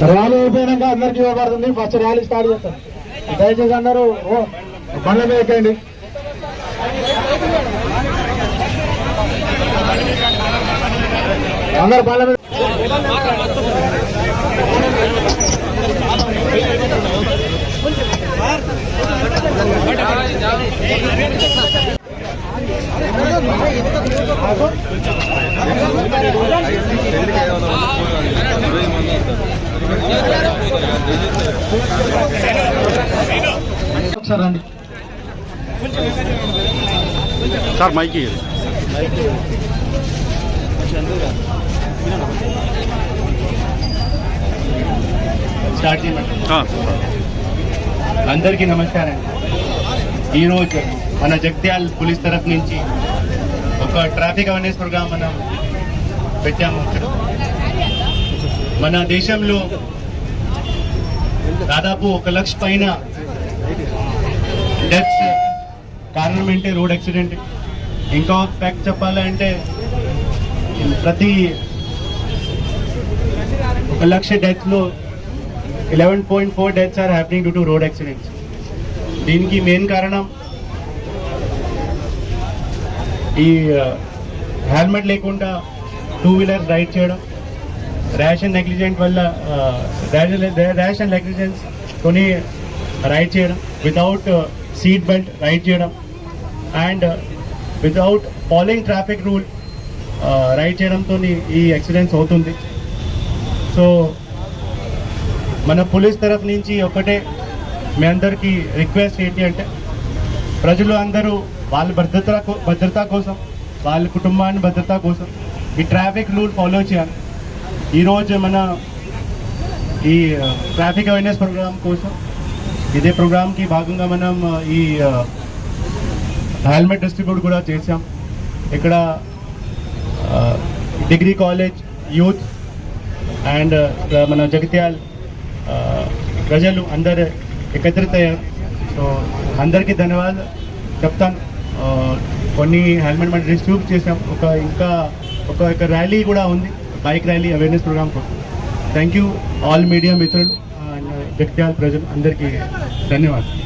Rally అయిపోయినాక అందరికి ఇవ్వబడుతుంది. ఫస్ట్ ర్యాలీ స్టార్ట్ చేస్తాం. దయచేసి అందరూ బండ్ల మీద ఎక్కండి. అందరు బండ్ల మీద ఒకసారి రండి సార్. మైకి స్టార్ట్ చేయమండి. అందరికీ నమస్కారం. ఈరోజు మన జగిత్యాల పోలీస్ తరఫు నుంచి ఒక ట్రాఫిక్ అవేర్నెస్ ప్రోగ్రామ్ మనం పెట్టాము. మన దేశంలో దాదాపు 1 లక్ష పైన డెత్స్ కారణం ఏంటి రోడ్ యాక్సిడెంట్. ఇంకా ఫ్యాక్ట్ చెప్పాలంటే ప్రతి 1 లక్ష డెత్స్లో 11.4 deaths are happening due to road accidents. దీనికి మెయిన్ కారణం ఈ హెల్మెట్ లేకుండా 2 వీలర్ రైడ్ చేయడం, ర్యాష్ అండ్ నెగ్లిజెంట్ వల్ల ర్యాష్ అండ్ నెగ్లిజెన్స్ కొని రైడ్ చేయడం, వితౌట్ సీట్ బెల్ట్ రైడ్ చేయడం, and without following traffic rule ride చేయడంతో ఈ యాక్సిడెంట్స్ అవుతుంది. సో మన పోలీస్ తరఫు నుంచి ఒకటే మీ అందరికీ రిక్వెస్ట్ ఏంటి అంటే, ప్రజలు అందరూ వాళ్ళ భద్రత కోసం, వాళ్ళ కుటుంబాన్ని భద్రత కోసం ఈ ట్రాఫిక్ రూల్ ఫాలో చేయాలి. ఈరోజు మన ఈ ట్రాఫిక్ అవేర్నెస్ ప్రోగ్రామ్ కోసం, ఇదే ప్రోగ్రామ్కి భాగంగా మనం ఈ హెల్మెట్ డిస్ట్రిబ్యూట్ కూడా చేసాం. ఇక్కడ డిగ్రీ కాలేజ్ యూత్ అండ్ మన జగిత్యాల ప్రజలు అందరు एकत्रितయ్యారు. సో అందరికీ ధన్యవాదాలు చెప్తాను. కొన్ని హెల్మెట్ మనం డిస్ట్రిబ్యూట్ చేసాం. ఇంకా ఒక ర్యాలీ కూడా ఉంది, బైక్ ర్యాలీ అవేర్నెస్ ప్రోగ్రామ్ కోసం. థ్యాంక్ యూ ఆల్ మీడియా మిత్రులు అండ్ జగిత్యాల ప్రజలు అందరికీ ధన్యవాదాలు.